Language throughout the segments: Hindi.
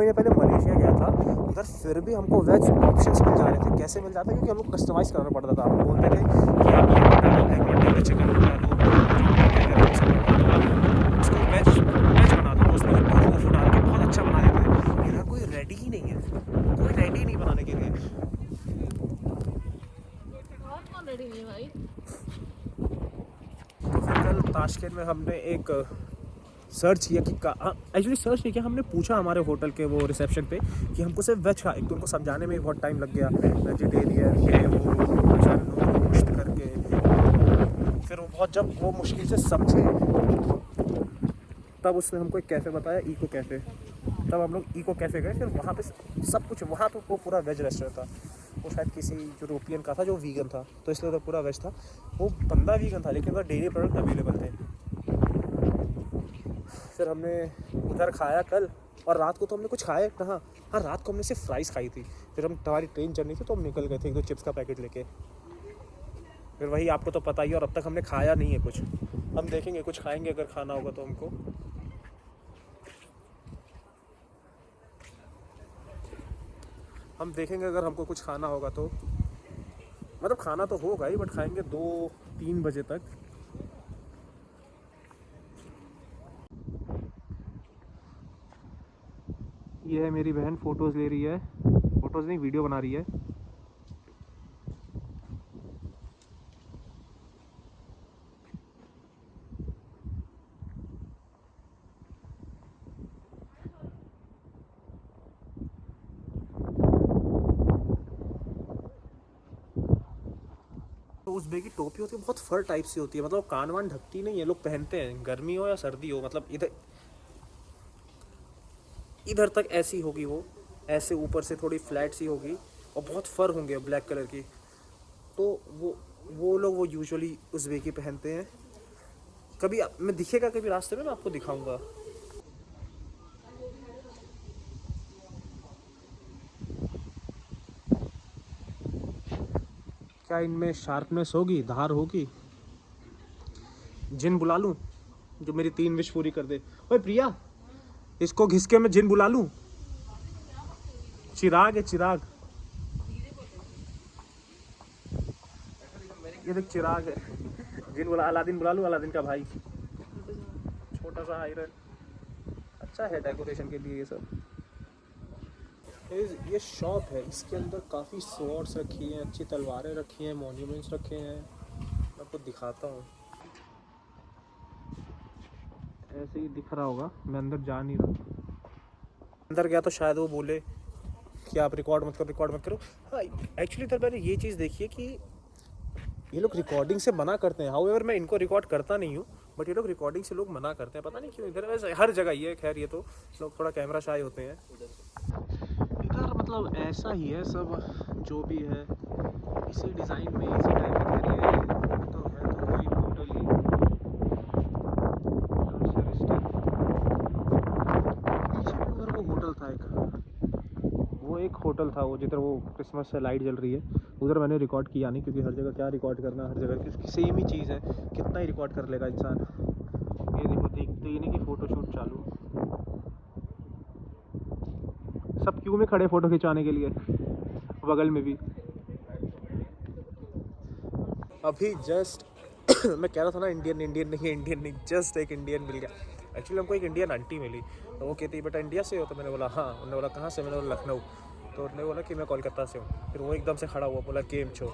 मैं पहले मलेशिया गया था, उधर फिर भी हमको वेज ऑप्शंस मिल जा रहे थे। कैसे मिल जाता है? क्योंकि हमको कस्टमाइज़ करना पड़ता था। हम बोलते थे कि आप ये बना दो, एग बना दो, चिकन बना दो, उसको वेज बना दो, तो उसमें टोफू डाल के बहुत अच्छा बना देते थे। इधर कोई रेडी ही नहीं है, कोई रेडी नहीं बनाने के लिए। कौन रेडी नहीं है भाई? तो फिर कल ताशकंद में हमने एक सर्च किया कि एक्चुअली सर्च नहीं किया, हमने पूछा हमारे होटल के वो रिसेप्शन पे कि हमको सिर्फ वेज खा। एक तो उनको समझाने में बहुत टाइम लग गया, वेजिटेरियन ये वो अच्छा नो गोश्त करके। फिर वो बहुत जब वो मुश्किल से समझे तब उसने हमको एक कैफ़े बताया, इको कैफ़े। तब हम लोग इको कैफ़े गए। फिर वहाँ पे सब कुछ, वहाँ तो वो पूरा वेज रेस्टोरेंट था। वो शायद किसी यूरोपियन का था जो वीगन था, तो इसलिए उधर पूरा वेज था। वो बंदा वीगन था लेकिन उधर डेयरी प्रोडक्ट अवेलेबल थे। फिर हमने उधर खाया कल, और रात को तो हमने कुछ खाया कहाँ। हाँ, रात को हमने सिर्फ फ्राइज़ खाई थी। फिर हमारी ट्रेन चलनी थी तो हम निकल गए थे एक दो चिप्स का पैकेट लेके। फिर वही आपको तो पता ही, और अब तक हमने खाया नहीं है कुछ। हम देखेंगे कुछ खाएंगे अगर खाना होगा तो हमको। हम देखेंगे अगर हमको कुछ खाना होगा तो, मतलब खाना तो होगा ही, बट खाएंगे 2-3 बजे तक। ये है मेरी बहन, फ़ोटोज़ ले रही है, फ़ोटोज़ नहीं वीडियो बना रही है। तो उज़्बेकी टोपी होती है, बहुत फर टाइप से होती है, मतलब कान वान ढकती नहीं है, लोग पहनते हैं गर्मी हो या सर्दी हो। मतलब इधर इधर तक ऐसी होगी वो, ऐसे ऊपर से थोड़ी फ्लैट सी होगी, और बहुत फर होंगे ब्लैक कलर की। तो वो लोग वो यूजुअली उज़्बेकी पहनते हैं। कभी मैं दिखेगा कभी रास्ते में, मैं आपको दिखाऊंगा। क्या इनमें शार्पनेस होगी, धार होगी? जिन बुला लूं जो मेरी 3 विश पूरी कर दे। ओए प्रिया, इसको घिस के मैं जिन बुला लूं? चिराग है चिराग, ये देख चिराग है। जिन बुला, अलादीन बुला लूं, अलादीन का भाई, छोटा सा आयरन। अच्छा है डेकोरेशन के लिए ये सब। ये शॉप है, इसके अंदर काफ़ी स्वॉर्ड्स रखी हैं, अच्छी तलवारें रखी हैं, मॉन्यूमेंट्स रखे हैं। मैं आपको दिखाता हूँ। ऐसे ही दिख रहा होगा, मैं अंदर जा नहीं रहा। अंदर गया तो शायद वो बोले कि आप रिकॉर्ड मत करो, रिकॉर्ड मत करो। हाँ, एक्चुअली इधर मैंने ये चीज़ देखी है कि ये लोग रिकॉर्डिंग से मना करते हैं। हाउएवर मैं इनको रिकॉर्ड करता नहीं हूँ, बट ये लोग रिकॉर्डिंग से लोग मना करते हैं, पता नहीं क्यों। इधर वैसे हर जगह ये, खैर ये तो लोग थोड़ा कैमरा शाय होते हैं इधर। मतलब ऐसा ही है सब, जो भी है इसी डिज़ाइन में, इसी टाइप का। खैर ये तो है तो वही टोटली पीछे भी उधर वो होटल था एक, वो एक होटल था वो जिधर वो क्रिसमस से लाइट जल रही है। उधर मैंने रिकॉर्ड किया नहीं, क्योंकि हर जगह क्या रिकॉर्ड करना, हर जगह की सेम ही चीज़ है, कितना ही रिकॉर्ड कर लेगा इंसान। ये देखो, देखते ही नहीं कि फ़ोटो शूट चालू, सब क्यों में खड़े फ़ोटो खिंचाने के लिए। बगल में भी अभी जस्ट मैं कह रहा था ना इंडियन नहीं, जस्ट एक इंडियन मिल गया। एक्चुअली हमको एक इंडियन आंटी मिली, तो वो कहती बेटा इंडिया से हो? तो मैंने बोला हाँ। उन्होंने बोला कहाँ से? मैंने बोला लखनऊ। तो उन्होंने बोला कि मैं कोलकाता से हूँ। फिर वो एकदम से खड़ा हुआ, बोला केम छो,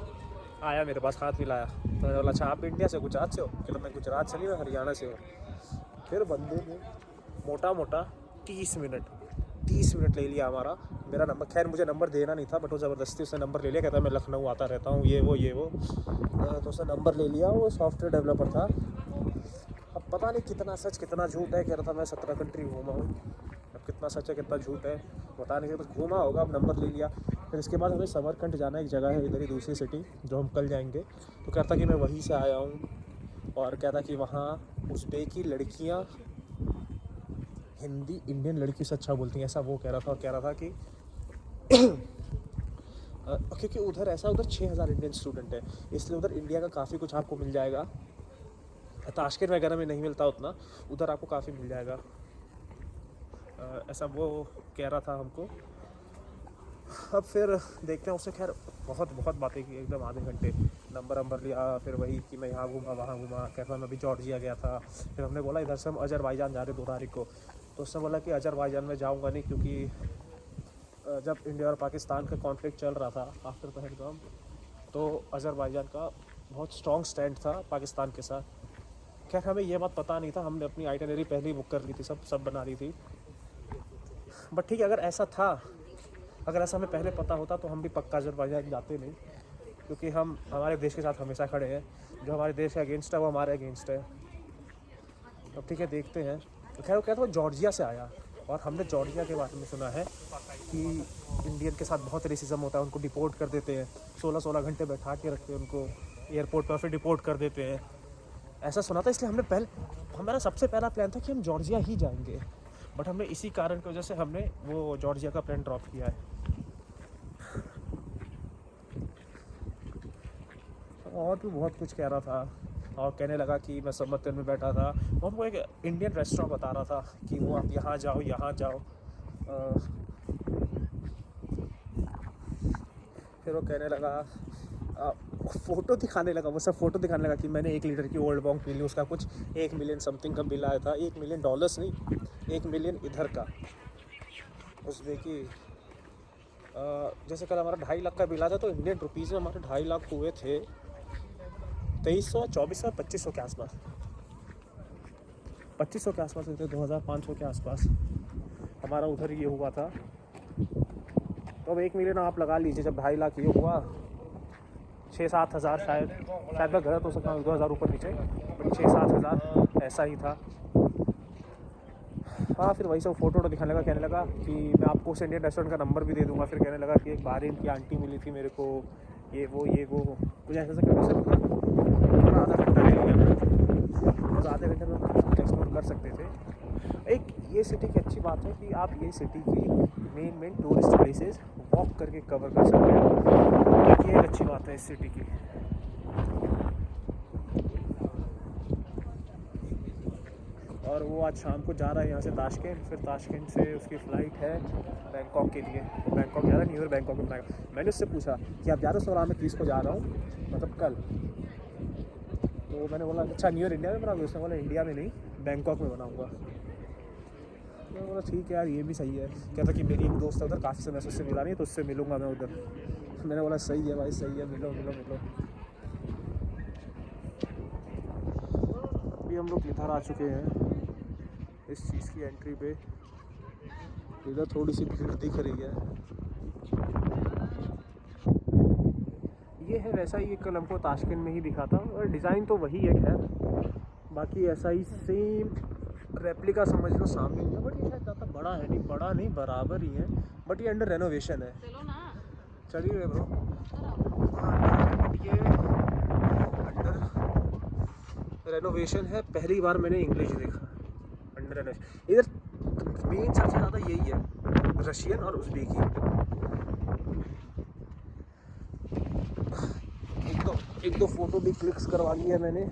आया मेरे पास, हाथ मिलाया। तो मैंने बोला अच्छा आप इंडिया से, गुजरात से हो? कि मैं गुजरात से नहीं, मैं हरियाणा से हूँ। फिर बंदे ने मोटा मोटा 30 मिनट ले लिया हमारा, मेरा नंबर। खैर मुझे नंबर देना नहीं था, बट वो ज़बरदस्ती उसने नंबर ले लिया। कहता मैं लखनऊ आता रहता हूँ, ये वो। तो उसने नंबर ले लिया। वो सॉफ्टवेयर डेवलपर था। अब पता नहीं कितना सच कितना झूठ है। कह रहा था मैं 17 कंट्री घूमा हूँ। अब कितना सच है कितना झूठ है बता नहीं सकता, बस घूमा होगा। अब नंबर ले लिया। फिर इसके बाद हमें समरकंड जाना, एक जगह है इधर ही दूसरी सिटी, जो हम कल जाएंगे। तो कहता कि मैं वहीं से आया हूँ, और कहता कि वहाँ उज़्बेकी लड़कियाँ हिंदी इंडियन लड़की से अच्छा बोलती हैं, ऐसा वो कह रहा था। और कह रहा था कि क्योंकि उधर ऐसा, उधर 6000 इंडियन स्टूडेंट है, इसलिए उधर इंडिया का काफ़ी कुछ आपको मिल जाएगा। ताशकंद वगैरह में नहीं मिलता उतना, उधर आपको काफ़ी मिल जाएगा। ऐसा वो कह रहा था हमको। अब फिर देखते हैं, उससे खैर बहुत बहुत बातें की, एकदम आधे घंटे नंबर लिया, फिर वही कि मैं यहाँ घूमा वहाँ घूमा, कहता मैं अभी जॉर्जिया गया था। फिर हमने बोला इधर से हम अजरबैजान जा रहे 2 तारीख को, तो उसने बोला कि अजरबैजान में जाऊँगा नहीं, क्योंकि जब इंडिया और पाकिस्तान का कॉन्फ्लिक्ट चल रहा था आफ्टर पहलगाम, तो अजरबैजान का बहुत स्ट्रॉन्ग स्टैंड था पाकिस्तान के साथ। खैर हमें ये बात पता नहीं था, हमने अपनी आइटनरी पहले ही बुक कर ली थी, सब बना ली थी। बट ठीक है, अगर ऐसा था, अगर ऐसा हमें पहले पता होता तो हम भी पक्का अजरबैजान जाते नहीं, क्योंकि हम हमारे देश के साथ हमेशा खड़े हैं। जो हमारे देश के अगेंस्ट है वो हमारे अगेंस्ट है। अब ठीक है, देखते हैं। तो खैर वो कहता वो जॉर्जिया से आया, और हमने जॉर्जिया के बारे में सुना है कि इंडियन के साथ बहुत रेसिज्म होता है, उनको डिपोर्ट कर देते हैं, 16-16 घंटे बैठा के रखते हैं उनको एयरपोर्ट पर, फिर डिपोर्ट कर देते हैं। ऐसा सुना था, इसलिए हमारा सबसे पहला प्लान था कि हम जॉर्जिया ही जाएंगे, बट हमने इसी कारण की वजह से हमने वो जॉर्जिया का प्लान ड्रॉप किया है। और भी बहुत कुछ कह रहा था, और कहने लगा कि मैं समतल में बैठा था, वो हमको एक इंडियन रेस्टोरेंट बता रहा था कि वो आप यहाँ जाओ। फिर वो कहने लगा, फ़ोटो दिखाने लगा, वो सब फ़ोटो दिखाने लगा कि मैंने 1 लीटर की ओल्ड बॉन्ग पी ली, उसका कुछ 1 मिलियन समथिंग का बिल आया था। $1 मिलियन नहीं, 1 मिलियन इधर का। उसमें कि जैसे कल हमारा 2.5 लाख का बिल आया था, तो इंडियन रुपीज़ में हमारे 2.5 लाख हुए थे 2300, 2400, 2500 के आसपास, 2500 के आसपास हुए थे, 2500 के आसपास हमारा उधर ये हुआ था। तो अब 1 मिलियन आप लगा लीजिए, जब 2.5 लाख ये हुआ, 6-7 हज़ार शायद मैं गलत हो सकता हूँ, 2,000 ऊपर नीचे, बट 6-7 हज़ार ऐसा ही था। हाँ, फिर वही सब फ़ोटो दिखाने लगा, कहने लगा कि मैं आपको उस इंडियन रेस्टोरेंट का नंबर भी दे दूँगा। फिर कहने लगा कि एक बहरीन की आंटी मिली थी मेरे को, ये वो कुछ ऐसा करके पूरा आधा घंटा ले लिया, और आधे घंटे में एक्सप्लोर कर सकते थे। एक ये सिटी की अच्छी बात है कि आप ये सिटी की मेन टूरिस्ट प्लेसेस वॉक करके कवर कर सकते हैं, ये एक अच्छी बात है इस सिटी की। और वो आज शाम को जा रहा है यहाँ से ताशकंद, फिर ताशकंद से उसकी फ़्लाइट है बैंकॉक के लिए। बैंकॉक जा रहा है, न्यू ईयर बैंकॉक में बनाएगा। मैंने उससे पूछा कि आप जा रहे हो? सर मैं 30 को जा रहा हूँ, मतलब कल। तो मैंने बोला अच्छा न्यू ईयर इंडिया में बनाऊँगा? उसने बोला इंडिया में नहीं, बैंकॉक में बनाऊँगा। मैंने बोला ठीक है यार, ये भी सही है। कहता कि मेरी एक दोस्त है उधर, काफ़ी समय से उससे मिला नहीं, तो उससे मिलूँगा मैं उधर। मैंने बोला सही है भाई, सही है, मिलो। अभी हम लोग इधर आ चुके हैं, इस चीज़ की एंट्री पे। इधर थोड़ी सी भीड़ दिख रही है। ये है वैसा ही, कल हमको ताशकंद में ही दिखा था, और डिज़ाइन तो वही है खैर, बाकी ऐसा ही सेम रेप्लिका समझ लो सामने ही है। बट ये शायद ज़्यादा बड़ा नहीं बराबर ही है, बट ये अंडर रेनोवेशन है। चलो ना, चलिए ब्रो। ये अंडर रेनोवेशन है, पहली बार मैंने इंग्लिश देखा अंडर रेनोवेशन। इधर मेन सबसे ज़्यादा यही है, रशियन और उज़्बेकी। एक दो फोटो भी क्लिक्स करवा लिया मैंने,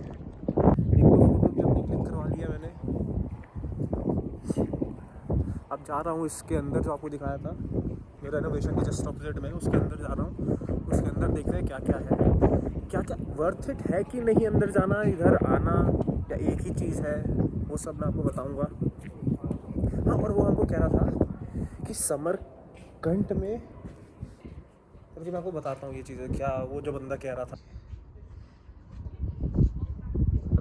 अब जा रहा हूँ इसके अंदर, जो आपको दिखाया था मेरा रेनोवेशन के जस्ट ऑपोजिट में, उसके अंदर जा रहा हूँ। उसके अंदर देख रहे हैं क्या वर्थ इट है कि नहीं अंदर जाना, इधर आना, या एक ही चीज़ है, वो सब मैं आपको बताऊँगा। हाँ, और वो हमको कह रहा था कि समरकंद में, मैं आपको बताता हूँ ये चीज़ें क्या, वो जो बंदा कह रहा था।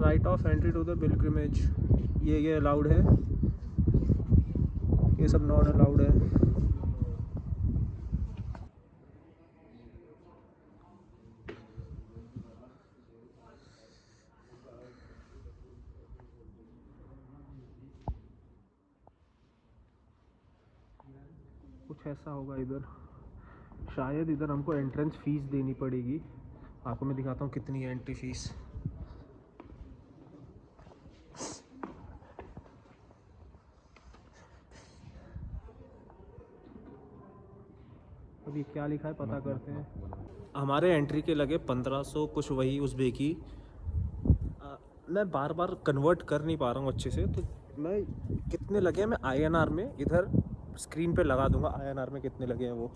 Right of entry to the pilgrimage, ये अलाउड है, ये सब नॉन अलाउड है। कुछ ऐसा होगा इधर, शायद इधर हमको एंट्रेंस फ़ीस देनी पड़ेगी। आपको मैं दिखाता हूँ कितनी है एंट्री फ़ीस। अभी क्या लिखा है पता करते हैं। हमारे एंट्री के लगे 1500 कुछ, वही उज़्बेकी। मैं बार कन्वर्ट कर नहीं पा रहा हूँ अच्छे से, तो मैं कितने लगे हैं मैं INR में इधर स्क्रीन पे लगा दूंगा, INR में कितने लगे हैं वो,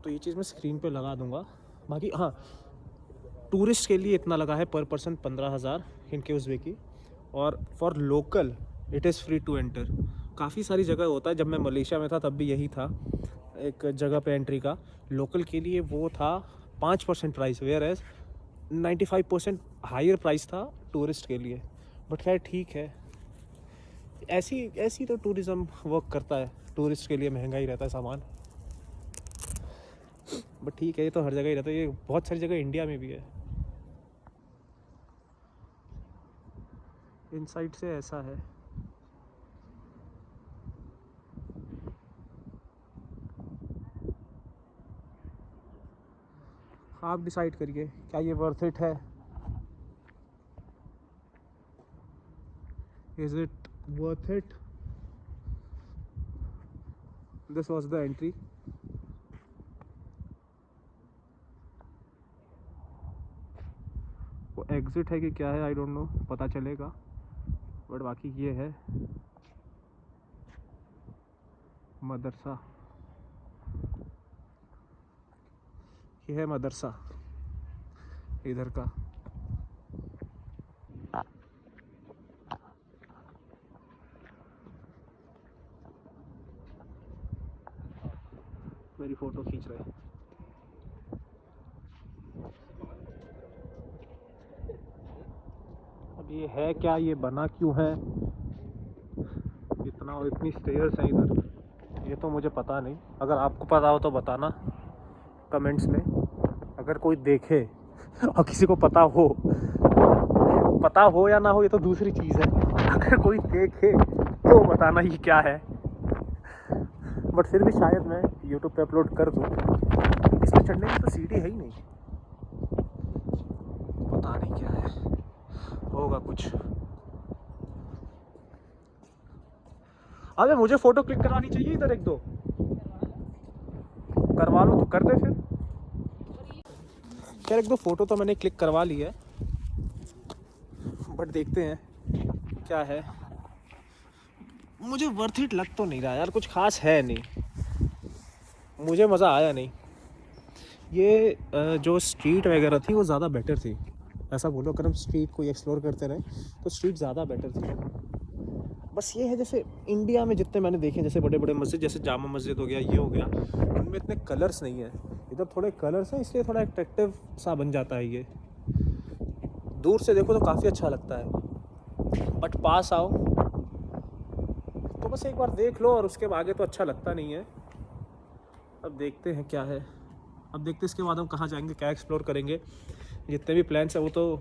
तो ये चीज़ मैं स्क्रीन पे लगा दूंगा। बाकी हाँ, टूरिस्ट के लिए इतना लगा है पर पर्सन 15,000 इनके उज़्बेकी, और for local it is free to enter. काफ़ी सारी जगह होता है, जब मैं मलेशिया में था तब भी यही था, एक जगह पे एंट्री का लोकल के लिए वो था 5% price, whereas 95% higher price था टूरिस्ट के लिए। बट खैर ठीक है, ऐसी ऐसी तो टूरिज़्म वर्क करता है, टूरिस्ट के लिए महंगा ही रहता है सामान। बट ठीक है, ये तो हर जगह ही रहता है, ये बहुत सारी जगह इंडिया में भी है। इन साइड से ऐसा है। आप डिसाइड करिए क्या ये वर्थ इट है, is it worth it. This was the entry. वो एग्जिट है कि क्या है आई डोंट नो, पता चलेगा। बट बाकी ये है मदरसा, ये है मदरसा इधर का। मेरी फ़ोटो खींच रहे हैं। अब ये है क्या, ये बना क्यों है, इतना और इतनी स्टेयर्स हैं इधर, ये तो मुझे पता नहीं। अगर आपको पता हो तो बताना कमेंट्स में, अगर कोई देखे और किसी को पता हो या ना हो ये तो दूसरी चीज़ है, अगर कोई देखे तो बताना ये क्या है। बट फिर भी शायद मैं यूट्यूब पे अपलोड कर दूँ। इसमें चढ़ने की तो सीढ़ी है ही नहीं, पता नहीं क्या है, होगा कुछ। अबे मुझे फ़ोटो क्लिक करवानी चाहिए इधर एक दो, करवा लो तो कर दे फिर। खैर एक दो फ़ोटो तो मैंने क्लिक करवा ली है, बट देखते हैं क्या है। मुझे वर्थ इट लग तो नहीं रहा यार, कुछ खास है नहीं, मुझे मज़ा आया नहीं। ये जो स्ट्रीट वगैरह थी वो ज़्यादा बेटर थी, ऐसा बोलो, अगर हम स्ट्रीट को एक्सप्लोर करते रहे तो स्ट्रीट ज़्यादा बेटर थी। बस ये है, जैसे इंडिया में जितने मैंने देखे, जैसे बड़े बड़े मस्जिद, जैसे जामा मस्जिद हो गया, ये हो गया, उनमें इतने कलर्स नहीं है। इधर थोड़े कलर्स हैं, इसलिए थोड़ा अट्रैक्टिव सा बन जाता है ये। दूर से देखो तो काफ़ी अच्छा लगता है, बट पास आओ तो बस एक बार देख लो, और उसके आगे तो अच्छा लगता नहीं है। अब देखते हैं क्या है, अब देखते हैं इसके बाद हम कहाँ जाएंगे, क्या एक्सप्लोर करेंगे। जितने भी प्लान्स हैं वो तो,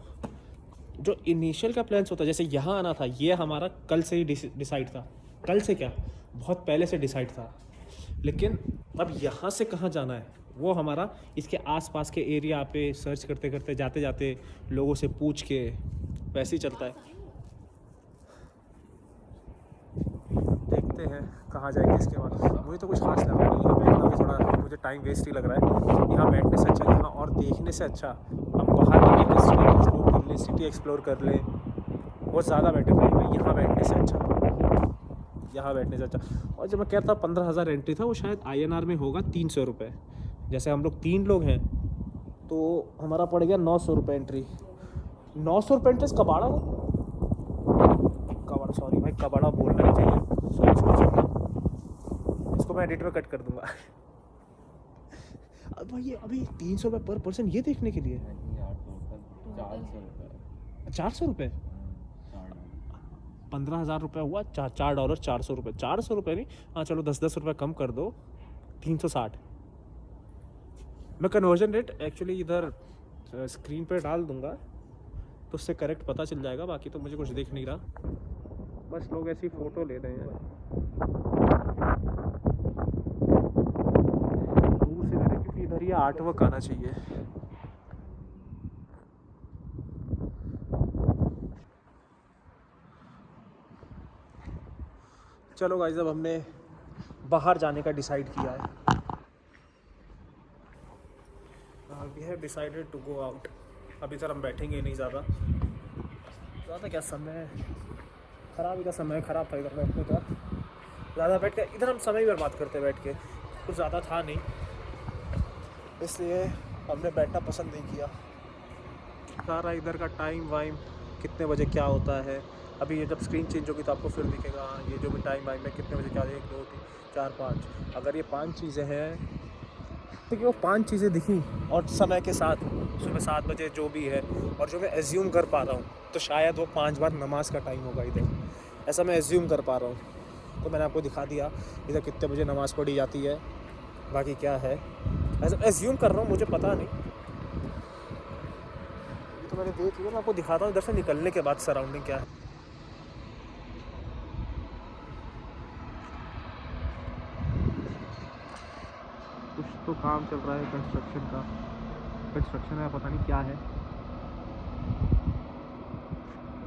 जो इनिशियल का प्लान्स होता है, जैसे यहाँ आना था, ये हमारा कल से ही डिसाइड था, कल से क्या, बहुत पहले से डिसाइड था। लेकिन अब यहाँ से कहाँ जाना है वो हमारा इसके आसपास के एरिया पे सर्च करते करते, जाते जाते लोगों से पूछ के वैसे ही चलता है। देखते हैं कहाँ जाएंगे इसके बाद। मुझे तो कुछ खास लगा नहीं, यहाँ बैठना भी थोड़ा मुझे टाइम वेस्ट ही लग रहा है। यहाँ बैठने से अच्छा, यहाँ और देखने से अच्छा हम बाहर निकल के स्ट्रीट एक्सप्लोर कर लें, सिटी एक्सप्लोर कर लें, वो ज़्यादा बेटर रहेगा यहाँ बैठने से अच्छा, यहाँ बैठने से अच्छा। और जब मैं कहता 15,000 एंट्री था, वो शायद INR में होगा 300 रुपये। जैसे हम लोग 3 लोग हैं तो हमारा पड़ गया 900 रुपये एंट्री। 900 रुपये एंट्री कबाड़ा, वो कबाड़ा, सॉरी भाई, कबाड़ा बोलना नहीं चाहिए, सॉरी, इसको मैं एडिट में कट कर दूंगा। अब भाई ये अभी 300 रुपये पर पर्सन ये देखने के लिए, 400 रुपये, 15,000 रुपये हुआ, $4, 400 रुपये, 400 रुपये नहीं, हाँ चलो 10-10 रुपये कम कर दो, 360। मैं कन्वर्जन रेट एक्चुअली इधर स्क्रीन पे डाल दूंगा तो उससे करेक्ट पता चल जाएगा, बाकी तो मुझे कुछ दिख नहीं रहा, बस लोग ऐसी फ़ोटो ले रहे हैं। दूर से ले रहे क्योंकि इधर ये आर्ट वर्क आना चाहिए। चलो गाइस, अब हमने बाहर जाने का डिसाइड किया है, we have decided to go out. अभी सर हम बैठेंगे नहीं ज़्यादा क्या समय ख़राब ही था, समय ख़राब था इधर बैठने का। ज़्यादा बैठ के इधर हम समय ही बर्बाद करते बैठ के, कुछ ज़्यादा था नहीं, इसलिए हमने बैठना पसंद नहीं किया। सारा इधर का टाइम वाइम कितने बजे क्या होता है, अभी ये जब स्क्रीन चेंज होगी तो आपको फिर दिखेगा ये जो भी टाइम वाइम है कितने बजे क्या, 1 2 3 4 5, अगर ये 5 चीज़ें हैं तो वो 5 चीज़ें दिखी और समय के साथ सुबह 7 बजे जो भी है, और जो मैं एज्यूम कर पा रहा हूँ तो शायद वो 5 बार नमाज का टाइम होगा इधर, ऐसा मैं एज्यूम कर पा रहा हूँ। तो मैंने आपको दिखा दिया इधर कितने बजे नमाज़ पढ़ी जाती है, बाकी क्या है ऐसा एज्यूम कर रहा हूँ, मुझे पता नहीं। तो मैंने देख लिया, मैं आपको दिखाता हूँ इधर से निकलने के बाद सराउंडिंग क्या है। कुछ तो काम चल रहा है कंस्ट्रक्शन का, कंस्ट्रक्शन है पता नहीं क्या है।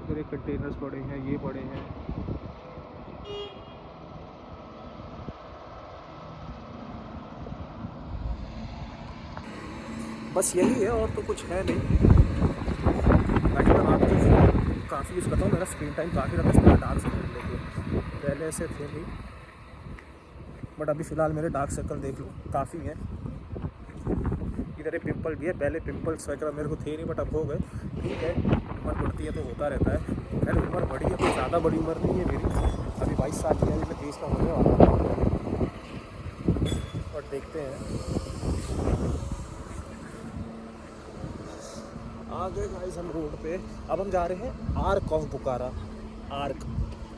इधर एक कंटेनर्स पड़े हैं, ये पड़े हैं, बस यही है और तो कुछ है नहीं। बाकी मैं आपको काफ़ी यूज़ करता हूँ, मेरा स्क्रीन टाइम काफ़ी रखा है डार्क सर्कल लेके, पहले से थे नहीं बट अभी फ़िलहाल मेरे डार्क सर्कल देख लो काफ़ी हैं। इधर एक पिंपल भी है, पहले पिंपल्स वगैरह मेरे को थे नहीं बट अब हो गए। ठीक है, उम्र बढ़ती है तो होता रहता है, पहले उम्र बढ़ी है, कोई ज़्यादा बड़ी उम्र नहीं है मेरी, अभी 22 साल की है, मैं 23 का होने वाला हूँ। बट देखते हैं आ गए गाइस हम रोड पे। अब हम जा रहे हैं Ark of Bukhara, Ark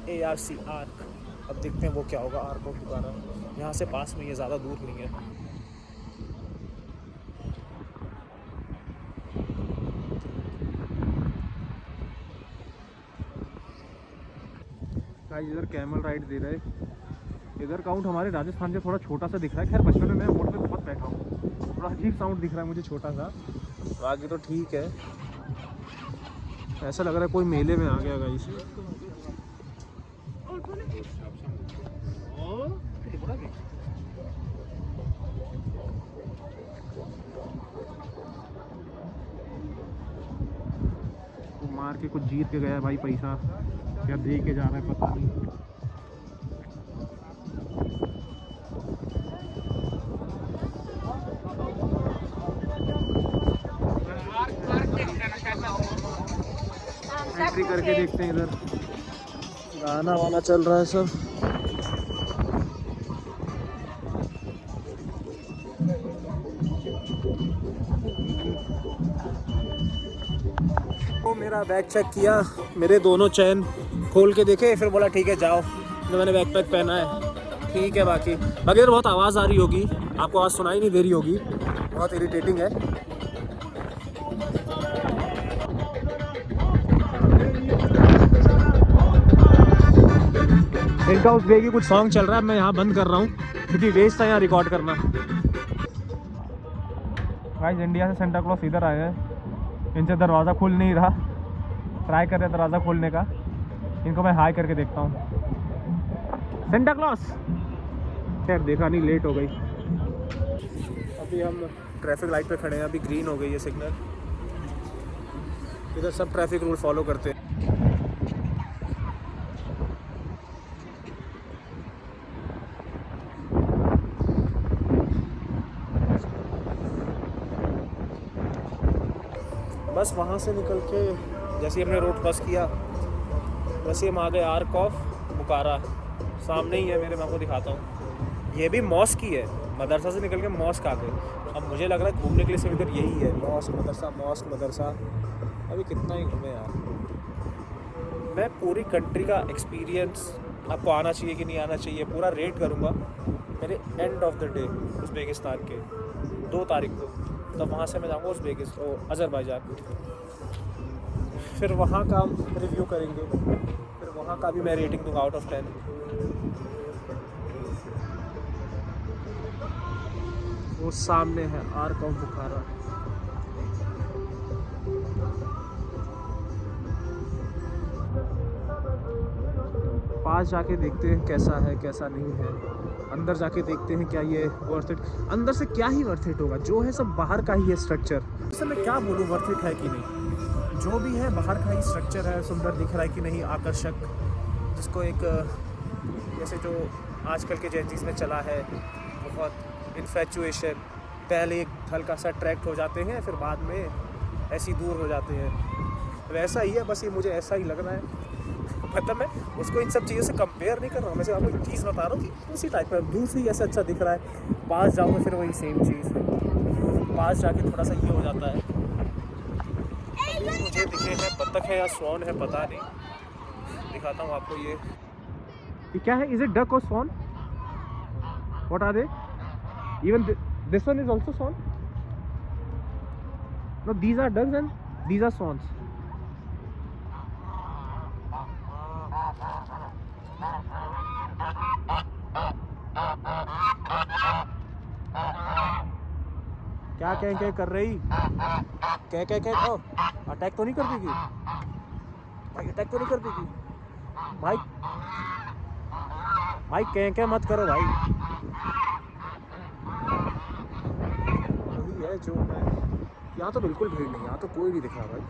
ARC Ark. अब देखते हैं वो क्या होगा आर्क ऑफ बुकारा, यहाँ से पास में, ये ज़्यादा दूर नहीं है। गाइस इधर कैमल राइड दे रहे हैं, इधर काउंट हमारे राजस्थान से थोड़ा छोटा सा दिख रहा है। खैर बचपन में मैं मोड़ पे बहुत बैठा हूँ, थोड़ा अजीब साउंड दिख रहा है मुझे छोटा सा, बाकी तो ठीक है। ऐसा लग रहा है कोई मेले में आ गया गाइस। वो मार के कुछ जीत के गया भाई पैसा, क्या दे के जा रहा है पता नहीं। एंट्री करके देखते हैं, इधर गाना वाना चल रहा है सब। तो मेरा बैग चेक किया, मेरे दोनों चैन खोल के देखे, फिर बोला ठीक है जाओ, तो मैंने बैकपैक पहना है। ठीक है, बाकी इधर बहुत आवाज़ आ रही होगी, आपको आवाज़ सुनाई नहीं दे रही होगी, बहुत इरिटेटिंग है। इनका उस बेगी कुछ सॉन्ग चल रहा है, मैं यहाँ बंद कर रहा हूँ क्योंकि वेस्ट था यहाँ रिकॉर्ड करना। गाइस इंडिया से सेंटा क्लॉज इधर आए हैं, इनसे दरवाज़ा खुल नहीं रहा, ट्राई कर रहे हैं दरवाज़ा खोलने का। इनको मैं हाई करके देखता हूँ, सेंटा क्लॉज। खैर देखा नहीं, लेट हो गई। अभी हम ट्रैफिक लाइट पे खड़े हैं, अभी ग्रीन हो गई है सिग्नल। इधर सब ट्रैफिक रूल फॉलो करते हैं। बस वहाँ से निकल के जैसे ही हमने रोड क्रॉस किया वैसे हम आ गए आर्क ऑफ बुकारा, सामने ही है मेरे, मैं आपको दिखाता हूँ। ये भी मॉस्क ही है, मदरसा से निकल के मॉस्क आ गए। अब मुझे लग रहा है घूमने के लिए सिर्फ इधर यही है, मॉस्क मदरसा। अभी कितना ही घूमे यार। मैं पूरी कंट्री का एक्सपीरियंस, आपको आना चाहिए कि नहीं आना चाहिए, पूरा रेट करूँगा मेरे end of the day Uzbekistan के 2 तारीख को। तब वहाँ से मैं जाऊँगा उज़्बेकिस्तान, अज़रबैजान, फिर वहाँ का रिव्यू करेंगे, फिर वहाँ का भी मैं रेटिंग दूँगा आउट ऑफ 10। वो सामने है आर्क ऑफ बुखारा। पास जाके देखते हैं कैसा है कैसा नहीं है, अंदर जाके देखते हैं क्या ये वर्थ इट, अंदर से क्या ही वर्थ इट होगा, जो है सब बाहर का ही है स्ट्रक्चर। इससे मैं क्या बोलूँ वर्थ इट है कि नहीं, जो भी है बाहर का ही स्ट्रक्चर है, सुंदर दिख रहा है कि नहीं, आकर्षक, जिसको एक जैसे जो आजकल के जेंजीज में चला है, बहुत इन्फेचुएशन, पहले एक हल्का सा अट्रैक्ट हो जाते हैं फिर बाद में ऐसे ही दूर हो जाते हैं, वैसा ही है बस। ये मुझे ऐसा ही लग रहा है, मतलब मैं उसको इन सब चीज़ों से कंपेयर नहीं कर रहा हूँ, मैं सिर्फ आपको एक चीज़ बता रहा हूँ कि उसी टाइप का दूर से ही ऐसा अच्छा दिख रहा है, पास जाओ तो फिर वही सेम चीज़, पास जाके थोड़ा सा ये हो जाता है। अभी मुझे दिखे हैं बत्तख है या स्वॉन है पता नहीं, दिखाता हूँ आपको। ये क्या है? इज इट डक और swan? What are they? Even this one is also swan? No, these are ducks and these are swans. क्या क्या कर रही? क्या ओ, अटैक तो नहीं कर देगी भाई? अटैक तो नहीं कर देगी भाई? भाई क्या मत करो भाई। वही है जो मैं, यहाँ तो बिल्कुल भीड़ नहीं, यहाँ तो कोई नहीं दिख रहा भाई।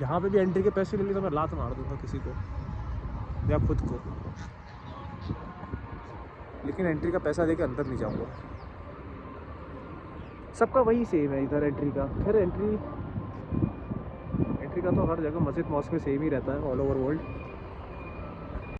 यहाँ पे भी एंट्री के पैसे ले लिए तो मैं लात मार दूंगा किसी को या खुद को, लेकिन एंट्री का पैसा देके अंदर नहीं जाऊँगा। सबका वही सेम है इधर एंट्री का। खैर एंट्री का तो हर जगह मस्जिद मॉस्क में सेम ही रहता है ऑल ओवर वर्ल्ड।